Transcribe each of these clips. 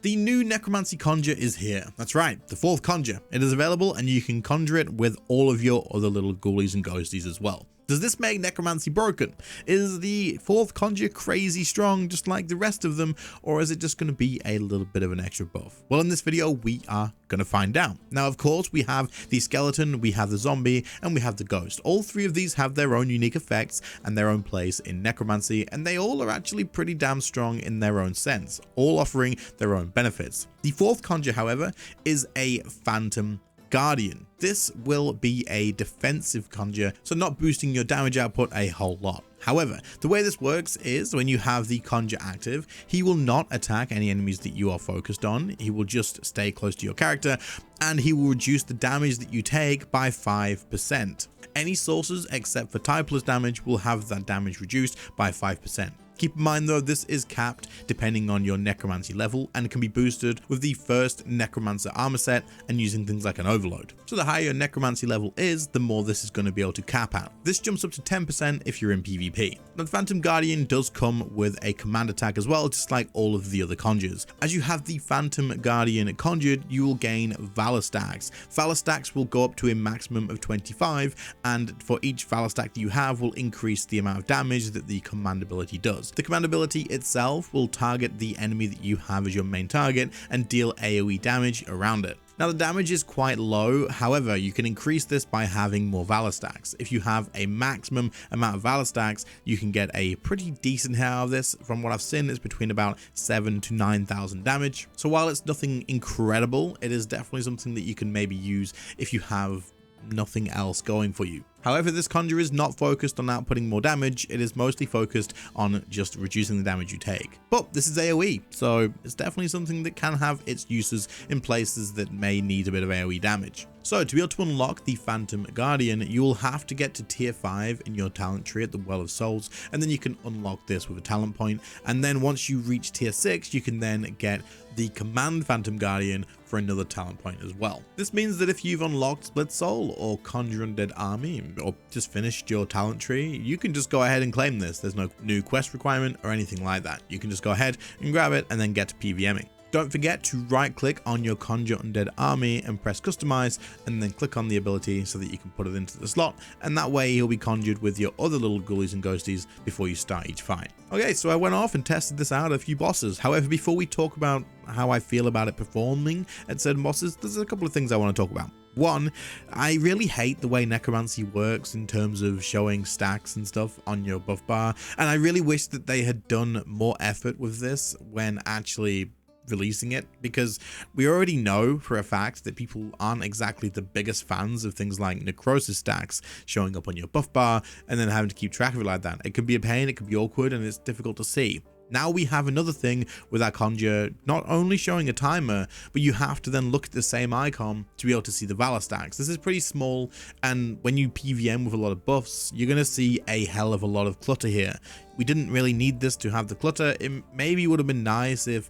The new Necromancy Conjure is here. That's right, the 4th Conjure. It is available and you can conjure it with all of your other little ghoulies and ghosties as well. Does this make Necromancy broken? Is the 4th Conjure crazy strong just like the rest of them, or is it just going to be a little bit of an extra buff? Well, in this video we are going to find out. Now of course we have the skeleton, we have the zombie, and we have the ghost. All 3 of these have their own unique effects and their own place in Necromancy, and they all are actually pretty damn strong in their own sense, all offering their own benefits. The 4th Conjure, however, is a Phantom Guardian. This will be a defensive conjure, so not boosting your damage output a whole lot. However, the way this works is when you have the conjure active, he will not attack any enemies that you are focused on. He will just stay close to your character, and he will reduce the damage that you take by 5%. Any sources except for typeless damage will have that damage reduced by 5%. Keep in mind though, this is capped depending on your necromancy level and can be boosted with the first necromancer armor set and using things like an overload. So the higher your necromancy level is, the more this is going to be able to cap out. This jumps up to 10% if you're in PvP. Now the Phantom Guardian does come with a command attack as well, just like all of the other conjures. As you have the Phantom Guardian conjured, you will gain Valor stacks. Valor stacks will go up to a maximum of 25, and for each Valor stack that you have will increase the amount of damage that the command ability does. The command ability itself will target the enemy that you have as your main target and deal AoE damage around it. Now the damage is quite low, however you can increase this by having more Valor stacks. If you have a maximum amount of Valor stacks, you can get a pretty decent hit out of this. From what I've seen, it's between about 7,000 to 9,000 damage. So while it's nothing incredible, it is definitely something that you can maybe use if you have nothing else going for you. However, this conjure is not focused on outputting more damage, it is mostly focused on just reducing the damage you take. But this is AoE, so it's definitely something that can have its uses in places that may need a bit of AoE damage. So to be able to unlock the Phantom Guardian, you will have to get to tier 5 in your talent tree at the Well of Souls, and then you can unlock this with a talent point. And then once you reach tier 6, you can then get the Command Phantom Guardian for another talent point as well. This means that if you've unlocked Split Soul or Conjure Undead Army, or just finished your talent tree, you can just go ahead and claim this. There's no new quest requirement or anything like that. You can just go ahead and grab it and then get to PVMing. Don't forget to right click on your Conjure Undead Army and press customize, and then click on the ability so that you can put it into the slot, and that way he'll be conjured with your other little ghoulies and ghosties before you start each fight. Okay, so I went off and tested this out at a few bosses. However, before we talk about how I feel about it performing at certain bosses, there's a couple of things I want to talk about. One, I really hate the way Necromancy works in terms of showing stacks and stuff on your buff bar, and I really wish that they had done more effort with this when actually releasing it, because we already know for a fact that people aren't exactly the biggest fans of things like necrosis stacks showing up on your buff bar and then having to keep track of it like that. It can be a pain, it can be awkward, and it's difficult to see. Now we have another thing with our conjure, not only showing a timer, but you have to then look at the same icon to be able to see the Valor stacks. This is pretty small, and when you PVM with a lot of buffs, you're going to see a hell of a lot of clutter here. We didn't really need this to have the clutter. It maybe would have been nice if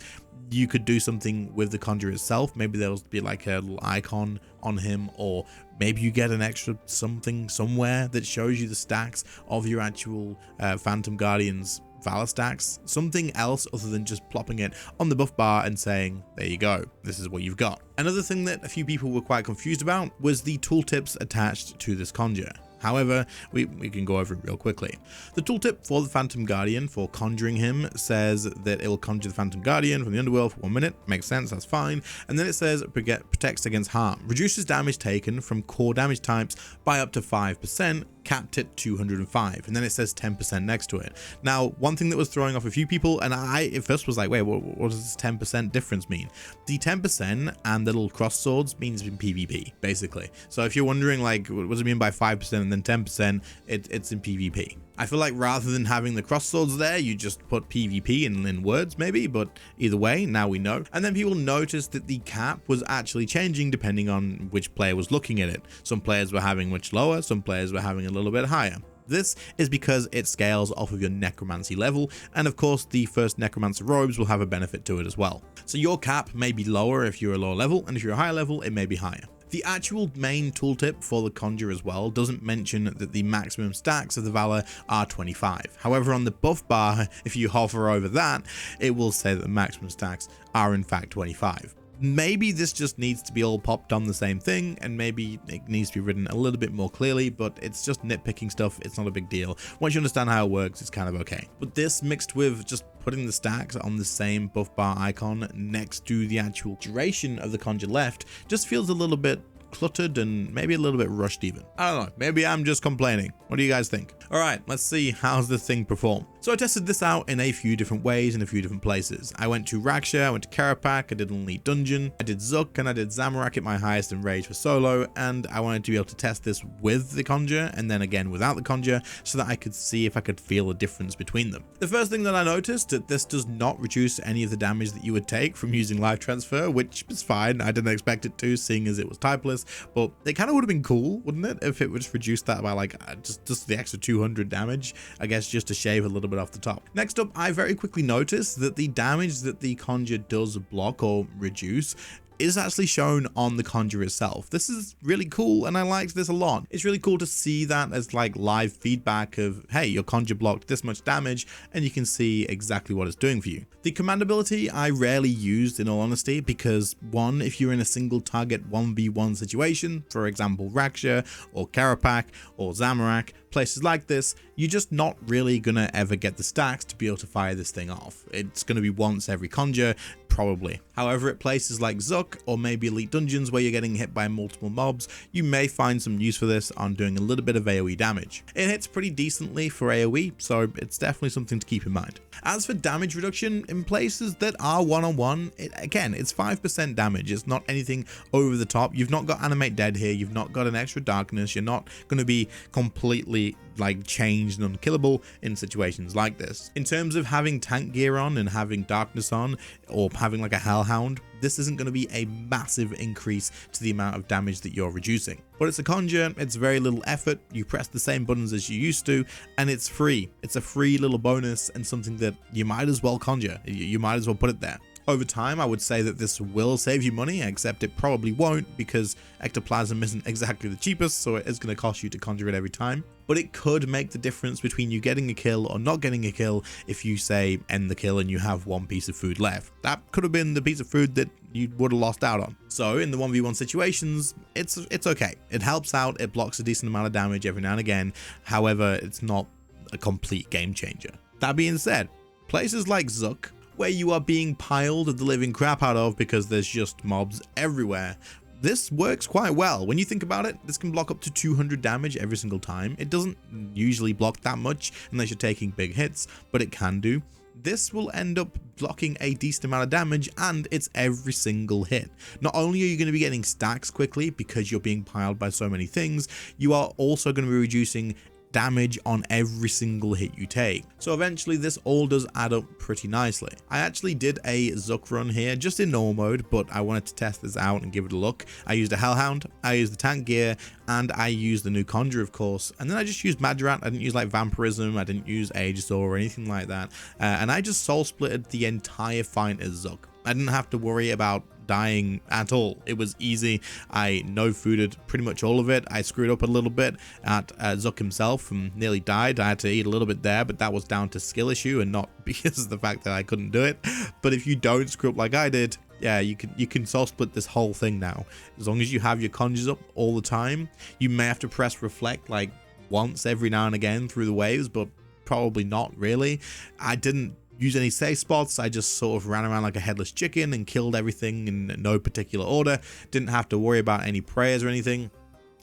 you could do something with the conjure itself. Maybe there'll be like a little icon on him, or maybe you get an extra something somewhere that shows you the stacks of your actual Phantom Guardian's Valor stacks. Something else other than just plopping it on the buff bar and saying, there you go, this is what you've got. Another thing that a few people were quite confused about was the tooltips attached to this conjure. However, we can go over it real quickly. The tooltip for the Phantom Guardian for conjuring him says that it will conjure the Phantom Guardian from the underworld for 1 minute. Makes sense, that's fine. And then it says protects against harm, reduces damage taken from core damage types by up to 5%, capped at 205, and then it says 10% next to it. Now, one thing that was throwing off a few people, and I at first was like, wait, what does this 10% difference mean? The 10% and the little cross swords means in PvP, basically. So if you're wondering, like, what does it mean by 5% and then 10%, it's in PvP. I feel like rather than having the cross swords there, you just put PvP in words maybe, but either way, now we know. And then people noticed that the cap was actually changing depending on which player was looking at it. Some players were having much lower, some players were having a little bit higher. This is because it scales off of your necromancy level, and of course the first necromancer robes will have a benefit to it as well. So your cap may be lower if you're a lower level, and if you're a higher level, it may be higher. The actual main tooltip for the Conjure as well doesn't mention that the maximum stacks of the Valor are 25. However, on the buff bar, if you hover over that, it will say that the maximum stacks are in fact 25. Maybe this just needs to be all popped on the same thing, and maybe it needs to be written a little bit more clearly, but it's just nitpicking stuff. It's not a big deal. Once you understand how it works, it's kind of okay. But this mixed with just putting the stacks on the same buff bar icon next to the actual duration of the Conjure left just feels a little bit cluttered and maybe a little bit rushed even. I don't know, maybe I'm just complaining. What do you guys think? All right, let's see how's this thing perform. So I tested this out in a few different ways in a few different places. I went to Raksha, I went to Karapak, I did an Elite Dungeon, I did Zook, and I did Zamorak at my highest in Rage for solo, and I wanted to be able to test this with the Conjure and then again without the Conjure so that I could see if I could feel a difference between them. The first thing that I noticed that this does not reduce any of the damage that you would take from using Life Transfer, which is fine. I didn't expect it to, seeing as it was typeless, but it kind of would have been cool, wouldn't it, if it would just reduce that by like just the extra 200 damage, I guess, just to shave a little bit off the top. Next up, I very quickly noticed that the damage that the Conjure does block or reduce is actually shown on the Conjure itself. This is really cool, and I liked this a lot. It's really cool to see that as like live feedback of, hey, your Conjure blocked this much damage, and you can see exactly what it's doing for you. The command ability I rarely used, in all honesty, because one, if you're in a single target 1v1 situation, for example Raksha or Karapak or Zamorak, places like this, you're just not really gonna ever get the stacks to be able to fire this thing off. It's gonna be once every Conjure, probably. However, at places like Zook or maybe Elite Dungeons where you're getting hit by multiple mobs, you may find some use for this on doing a little bit of AoE damage. It hits pretty decently for AoE, so it's definitely something to keep in mind. As for damage reduction in places that are one-on-one, again, it's 5% damage. It's not anything over the top. You've not got Animate Dead here. You've not got an extra darkness. You're not going to be completely like changed and unkillable in situations like this. In terms of having tank gear on and having darkness on, or having like a Hellhound, this isn't going to be a massive increase to the amount of damage that you're reducing. But it's a Conjure, it's very little effort, you press the same buttons as you used to, and it's free. It's a free little bonus and something that you might as well conjure. You might as well put it there. Over time, I would say that this will save you money, except it probably won't, because Ectoplasm isn't exactly the cheapest, so it is going to cost you to conjure it every time. But it could make the difference between you getting a kill or not getting a kill if you, say, end the kill and you have one piece of food left. That could have been the piece of food that you would have lost out on. So in the 1v1 situations, it's okay. It helps out, it blocks a decent amount of damage every now and again. However, it's not a complete game changer. That being said, places like Zook, where you are being piled the living crap out of because there's just mobs everywhere, this works quite well. When you think about it, this can block up to 200 damage every single time. It doesn't usually block that much unless you're taking big hits, but it can do. This will end up blocking a decent amount of damage, and it's every single hit. Not only are you going to be getting stacks quickly because you're being piled by so many things, you are also going to be reducing damage on every single hit you take. So eventually this all does add up pretty nicely. I actually did a Zook run here just in normal mode, but I wanted to test this out and give it a look. I used a Hellhound, I used the tank gear, and I used the new Conjure, of course, and then I just used Majorat. I didn't use like Vampirism, I didn't use Aegisaur or anything like that, and I just soul splitted the entire fight as Zook. I didn't have to worry about dying at all. It was easy. I no-fooded pretty much all of it. I screwed up a little bit at Zook himself and nearly died. I had to eat a little bit there, but that was down to skill issue and not because of the fact that I couldn't do it. But if you don't screw up like I did, yeah, you can soul split this whole thing now. As long as you have your conjures up all the time. You may have to press reflect like once every now and again through the waves, but probably not really. I didn't use any safe spots. I just sort of ran around like a headless chicken and killed everything in no particular order. Didn't have to worry about any prayers or anything.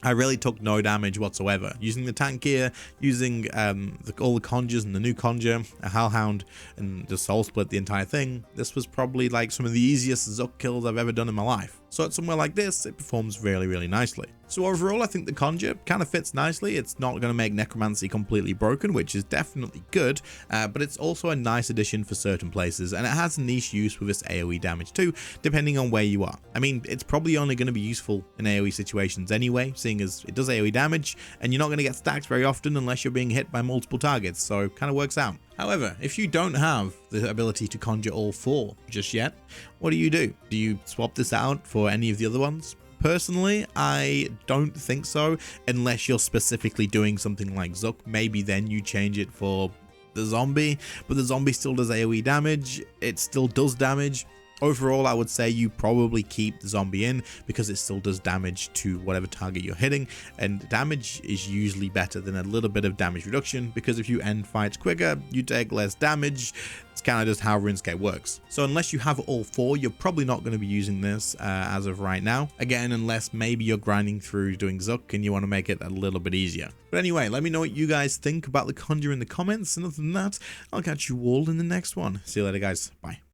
I really took no damage whatsoever. Using the tank gear, using all the conjures and the new Conjure, a Hellhound, and just soul split the entire thing, this was probably like some of the easiest Zook kills I've ever done in my life. So at somewhere like this, it performs really, really nicely. So overall, I think the Conjure kind of fits nicely. It's not going to make Necromancy completely broken, which is definitely good, but it's also a nice addition for certain places, and it has a niche use with its AoE damage too, depending on where you are. I mean, it's probably only going to be useful in AoE situations anyway, seeing as it does AoE damage, and you're not going to get stacks very often unless you're being hit by multiple targets, so it kind of works out. However, if you don't have the ability to conjure all four just yet, what do? Do you swap this out for any of the other ones? Personally, I don't think so, unless you're specifically doing something like Zook. Maybe then you change it for the zombie, but the zombie still does AoE damage. It still does damage. Overall, I would say you probably keep the zombie in because it still does damage to whatever target you're hitting, and damage is usually better than a little bit of damage reduction, because if you end fights quicker, you take less damage. It's kind of just how RuneScape works. So unless you have all four, you're probably not going to be using this as of right now. Again, unless maybe you're grinding through doing Zook and you want to make it a little bit easier. But anyway, let me know what you guys think about the Conjure in the comments, and other than that, I'll catch you all in the next one. See you later, guys. Bye.